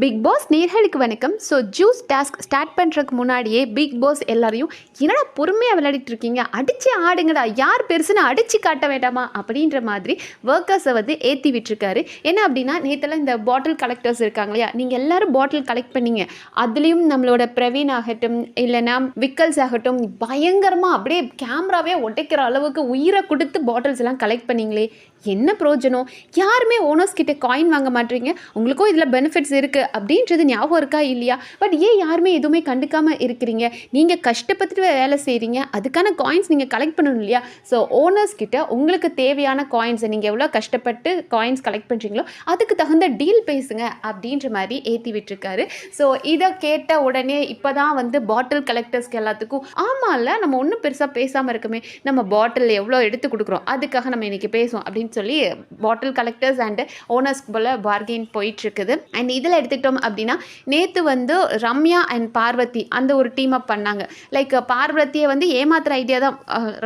Big pass நேர்களுக்கு வணக்கம். So juice task start பண்ணுறதுக்கு முன்னாடியே பிக் பாஸ் எல்லாரையும் என்னடா பொறுமையாக விளையாடிட்டு இருக்கீங்க, அடித்து ஆடுங்கடா, யார் பெருசுன்னு அடித்து காட்ட வேண்டாமா அப்படின்ற மாதிரி ஒர்க்கர்ஸை வந்து ஏற்றி விட்டுருக்காரு. என்ன அப்படின்னா, நேற்றுலாம் இந்த பாட்டில் கலெக்டர்ஸ் இருக்காங்க இல்லையா, நீங்கள் எல்லோரும் பாட்டில் கலெக்ட் பண்ணீங்க. அதுலேயும் நம்மளோட பிரவீன் ஆகட்டும் இல்லைனா விக்கல்ஸ் ஆகட்டும் பயங்கரமாக அப்படியே கேமராவே உடைக்கிற அளவுக்கு உயிரை கொடுத்து பாட்டில்ஸ் எல்லாம் கலெக்ட் பண்ணிங்களே, என்ன பிரயோஜனம்? யாருமே ஓனர்ஸ் கிட்ட காயின் வாங்க மாட்டீங்க, உங்களுக்கும் இதில் பெனிஃபிட்ஸ் இருக்குது அப்படின்றது ஞாபகம் இருக்கா இல்லையா? பட் ஏன் யாருமே எதுவுமே கண்டுக்காமல் இருக்கிறீங்க? நீங்கள் கஷ்டப்பட்டு வேலை செய்கிறீங்க, அதுக்கான காயின்ஸ் நீங்கள் கலெக்ட் பண்ணணும் இல்லையா? ஸோ ஓனர்ஸ் கிட்ட உங்களுக்கு தேவையான காயின்ஸை நீங்கள் எவ்வளோ கஷ்டப்பட்டு காயின்ஸ் கலெக்ட் பண்ணுறீங்களோ அதுக்கு தகுந்த டீல் பேசுங்க அப்படின்ற மாதிரி ஏற்றி விட்டுருக்காரு. ஸோ இதை கேட்ட உடனே இப்போ தான் வந்து பாட்டில் கலெக்டர்ஸ்க்கு எல்லாத்துக்கும் ஆமாம்ல, நம்ம ஒன்றும் பெருசாக பேசாமல் இருக்குமே, நம்ம பாட்டில் எவ்வளோ எடுத்து கொடுக்குறோம் அதுக்காக நம்ம இன்றைக்கி பேசுவோம் அப்படின்னு சொல்லி பாட்டில் கலெக்டர்ஸ் அண்ட் ஓனர்ஸ்க்கு போல் பார்கெயின் போயிட்டுருக்குது. அண்ட் இதில் எடுத்துக்கிட்டோம் அப்படின்னா, நேற்று வந்து ரம்யா அண்ட் பார்வதி அந்த ஒரு டீம் அப் பண்ணாங்க. லைக் பார்வதியை வந்து ஏமாத்துற ஐடியா தான்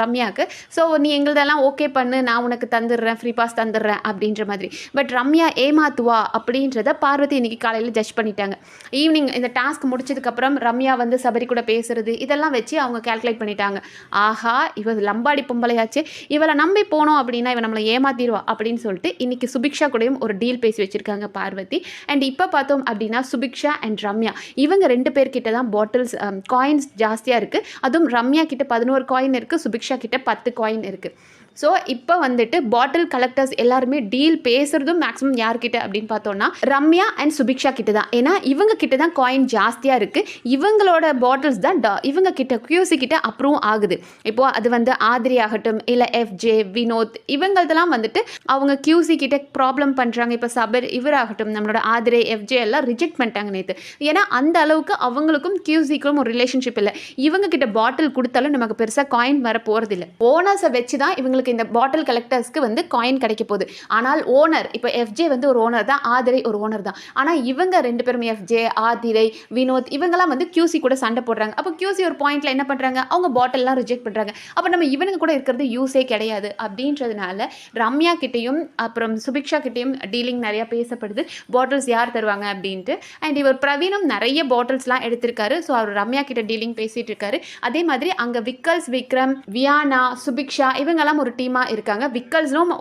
ரம்யாவுக்கு. ஸோ நீ எங்களதெல்லாம் ஓகே பண்ணு, நான் உனக்கு தந்துடுறேன், ஃப்ரீ பாஸ் தந்துடுறேன் அப்படின்ற மாதிரி. பட் ரம்யா ஏமாத்துவா அப்படின்றத பார்வதி இன்றைக்கி காலையில் ஜட்ஜ் பண்ணிட்டாங்க. ஈவினிங் இந்த டாஸ்க் முடிச்சதுக்கப்புறம் ரம்யா வந்து சபரி கூட பேசுறது இதெல்லாம் வச்சு அவங்க கேல்குலேட் பண்ணிட்டாங்க. ஆஹா, இவள் லம்பாடி பொம்பளையாச்சு, இவளை நம்பி போனோம் அப்படின்னா இவன் நம்மளை ஏமாத்திடுவா அப்படின்னு சொல்லிட்டு இன்றைக்கி சுபிக்ஷா கூடயும் ஒரு டீல் பேசி வச்சுருக்காங்க பார்வதி. அண்ட் இப்போ பார்த்தோம் அப்படின்னா சுபிக்ஷா அண்ட் ரம்யா இவங்க 2 பேர்கிட்ட தான் பாட்டில்ஸ் காயின்ஸ் ஜாஸ்தியாக இருக்குது. அதுவும் ரம்யா கிட்ட 11 காயின் இருக்குது, சுபிக்ஷா கிட்ட 10 காயின் இருக்குது. ஸோ இப்போ வந்துட்டு பாட்டில் கலெக்டர்ஸ் எல்லாருமே டீல் பேசுகிறதும் மேக்ஸிமம் யார்கிட்ட அப்படின்னு பார்த்தோன்னா ரம்யா அண்ட் சுபிக்ஷா கிட்ட தான். ஏன்னா இவங்க கிட்ட தான் காயின் ஜாஸ்தியாக இருக்குது, இவங்களோட பாட்டில்ஸ் தான் இவங்க கிட்ட QC கிட்ட அப்ரூவ் ஆகுது. இப்போது அது வந்து ஆதிரி ஆகட்டும் இல்லை FJ வினோத் இவங்களதெல்லாம் வந்துட்டு அவங்க QC கிட்ட ப்ராப்ளம் பண்ணுறாங்க. இப்போ சபர் இவராகட்டும் நம்மளோட ஆதிரி FJ எல்லாம் ரிஜெக்ட் பண்ணிட்டாங்க நேற்று. ஏன்னா அந்த அளவுக்கு அவங்களுக்கும் QCக்கும் ஒரு ரிலேஷன்ஷிப் இல்லை. இவங்க கிட்ட பாட்டில் கொடுத்தாலும் நமக்கு பெருசாக காயின் வர போகிறதில்ல. ஓனர்ஸை வச்சு தான் இவங்களுக்கு இந்த பாட்டில் கலெக்டர்ஸ்க்கு வந்து காயின் கிடைக்க போகுது. ஆனால் ஓனர் இப்போ FJ வந்து ஒரு ஓனர் தான், ஆதிரை ஒரு ஓனர் தான். ஆனால் இவங்க 2 பேரும் FJ ஆதிரை வினோத் இவங்கெல்லாம் வந்து QC கூட சண்டை போடுறாங்க. அப்போ QC ஒரு பாயிண்ட்ல என்ன பண்ணுறாங்க, அவங்க பாட்டில்லாம் ரிஜெக்ட் பண்ணுறாங்க. அப்போ நம்ம இவனுங்க கூட இருக்கிறது யூஸே கிடையாது அப்படின்றதுனால ரம்யா கிட்டையும் அப்புறம் சுபிக்ஷா கிட்டையும் டீலிங் நிறையா பேசப்படுது, பாட்டில்ஸ் யார் தருவாங்க அப்படின்ட்டு. அண்ட் இவர் பிரவீனும் நிறைய பாட்டில்ஸ்லாம் எடுத்திருக்காரு. ஸோ அவர் ரம்யா கிட்ட டீலிங் பேசிகிட்டு இருக்காரு. அதே மாதிரி அங்கே விக்கல்ஸ் விக்ரம் வியானா சுபிக்ஷா இவங்கெல்லாம் ஒரு டீமாக இருக்காங்க. விக்கல்ஸ்னும்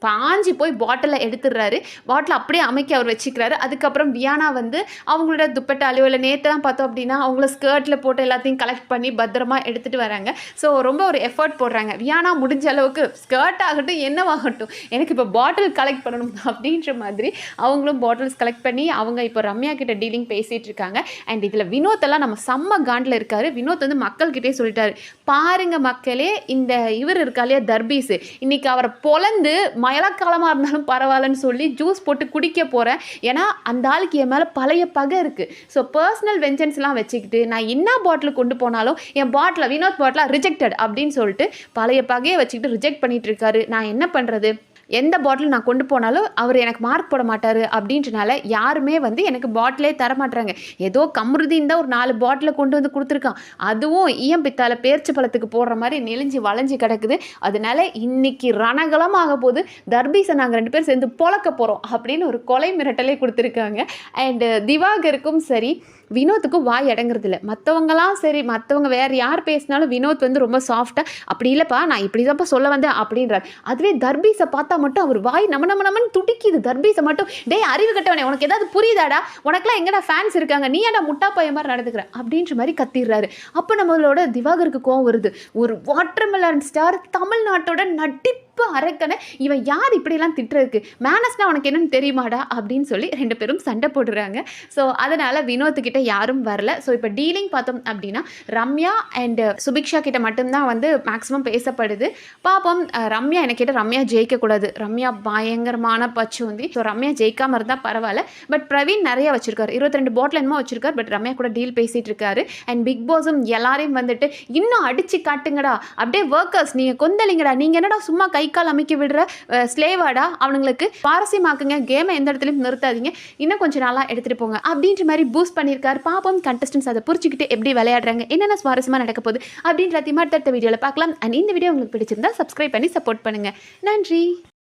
பாஞ்சி போய் பாட்டிலை எடுத்துடுறாரு, பாட்டில் அப்படியே அமைக்க அவர் வச்சுக்கிறாரு. அதுக்கப்புறம் வியானா வந்து அவங்களோட துப்பட்டாலையோ இல்லை நேற்று தான் பார்த்தோம் அப்படின்னா அவங்கள ஸ்கர்ட்டில் போட்டு எல்லாத்தையும் கலெக்ட் பண்ணி பத்திரமா எடுத்துகிட்டு வராங்க. ஸோ ரொம்ப ஒரு எஃபர்ட் போடுறாங்க. வியானா முடிஞ்ச அளவுக்கு ஸ்கர்ட் ஆகட்டும் என்னவாகட்டும் எனக்கு இப்போ பாட்டில் கலெக்ட் பண்ணணும் அப்படின்ற மாதிரி அவங்களும் பாட்டில்ஸ் கலெக்ட் பண்ணி அவங்க இப்போ ரம்யா கிட்ட டீலிங் பேசிகிட்டு இருக்காங்க. அண்ட் இதில் வினோத்தெல்லாம் நம்ம செம்ம காண்டில் இருக்காரு. வினோத் வந்து மக்கள்கிட்டே சொல்லிட்டாரு, பாருங்க மக்களே, இந்த இவர் இருக்காலையே தர்பீஸ், இன்னைக்கு அவரை பொலந்து மழைக்காலமாக இருந்தாலும் பரவாயில்லன்னு சொல்லி ஜூஸ் போட்டு குடிக்க போகிறேன். ஏன்னா அந்த ஆளுக்கு என் மேலே பழைய பகை இருக்குது. ஸோ பர்சனல் வெஞ்சன்ஸ்லாம் வச்சுக்கிட்டு நான் என்ன பாட்டில் கொண்டு போனாலும் என் பாட்டில் வினோத் பாட்டிலாக ரிஜெக்டட் அப்படின்னு சொல்லிட்டு பழைய பகையை வச்சுக்கிட்டு ரிஜெக்ட் பண்ணிகிட்டு இருக்காரு. நான் என்ன பண்ணுறது, எந்த பாட்டில் நான் கொண்டு போனாலும் அவர் எனக்கு மார்க் போட மாட்டார் அப்படின்றனால யாருமே வந்து எனக்கு பாட்டிலே தர மாட்டாங்க. ஏதோ கம்ருதீன் தான் ஒரு 4 பாட்டிலை கொண்டு வந்து கொடுத்துருக்கான், அதுவும் ஈயம்பித்தால பேர்ச்சி பழத்துக்கு போடுற மாதிரி நெளிஞ்சு வளைஞ்சு கிடக்குது. அதனால இன்னைக்கு ரணகலம் ஆக போது, தர்பீஸை நாங்கள் 2 பேர் சேர்ந்து பொழக்க போகிறோம் அப்படின்னு ஒரு கொலை மிரட்டலே கொடுத்துருக்காங்க. அண்டு திவாகருக்கும் சரி வினோத்துக்கும் வாய் அடங்குறதில்ல. மற்றவங்களாம் சரி, மற்றவங்க வேறு யார் பேசினாலும் வினோத் வந்து ரொம்ப சாஃப்டாக அப்படி இல்லைப்பா நான் இப்படி தான்ப்பா சொல்ல வந்தேன் அப்படின்றார். அதுவே தர்பீஸை பார்த்தா மட்டும் அவர் வாய் நம்மன்னு துடிக்குது. தர்பீஸை மட்டும் டே அறிவு கட்டவனே, உனக்கு ஏதாவது புரியுதாடா, உனக்குலாம் எங்கடா ஃபேன்ஸ் இருக்காங்க, நீ ஏடா முட்டா பையன் மாதிரி நடந்துக்கிற அப்படின்ற மாதிரி கத்திடுறாரு. அப்போ நம்மளோட திவாகருக்கு கோவம் வருது. ஒரு வாட்டர்மெலன் ஸ்டார், தமிழ்நாட்டோட நட்டிப்பு அரக்கனை, இவன் யார் இப்படிலாம் திட்டுறதுக்கு, மேனஸ்னா உனக்கு என்னன்னு தெரியுமாடா அப்படின்னு சொல்லி 2 பேரும் சண்டை போடுறாங்க. ஸோ அதனால் வினோத்துக்கிட்ட யாரும் வரல. ஸோ இப்போ டீலிங் பார்த்தோம் அப்படின்னா ரம்யா அண்ட் சுபிக்ஷா கிட்ட மட்டும்தான் வந்து மேக்ஸிமம் பேசப்படுது. பாப்போம். ரம்யா என்ன கேட்டால் ரம்யா ஜெயிக்கக்கூடாது, ரம்யா பயங்கரமான பச்சுந்தி. ஸோ ரம்யா ஜெயிக்காமல் இருந்தால் பரவாயில்ல. பட் பிரவீன் நிறையா வச்சிருக்காரு, 22 பாட்டில் என்னமோ வச்சிருக்காரு. பட் ரம்யா கூட டீல் பேசிகிட்டு இருக்காரு. அண்ட் பிக் பாஸும் எல்லாரையும் வந்துட்டு இன்னும் அடித்து காட்டுங்கடா, அப்படியே ஒர்க்கர்ஸ் நீங்கள் கொந்தளிங்கடா, நீங்கள் என்னடா சும்மா கை கால் அமைக்க விடுற ஸ்லேவாடா, அவனுங்களுக்கு சுவாரஸ்யமாக்குங்க, கேமை எந்த இடத்துலையும் நிறுத்தாதீங்க, இன்னும் கொஞ்சம் நாளாக எடுத்துகிட்டு போங்க அப்படின்ற மாதிரி பூஸ்ட் பண்ணியிருக்காரு. பாப்போம் கண்டஸ்டன்ஸ் அதை புரிச்சுக்கிட்டு எப்படி விளையாடுறாங்க, என்னென்ன சுவாரஸ்யமாக நடக்க போகுது அப்படின்ற அடுத்த வீடியோவில் பார்க்கலாம். அண்ட் இந்த வீடியோ உங்களுக்கு பிடிச்சிருந்தா சப்ஸ்கிரைப் பண்ணி சப்போர்ட் பண்ணுங்கள். நன்றி.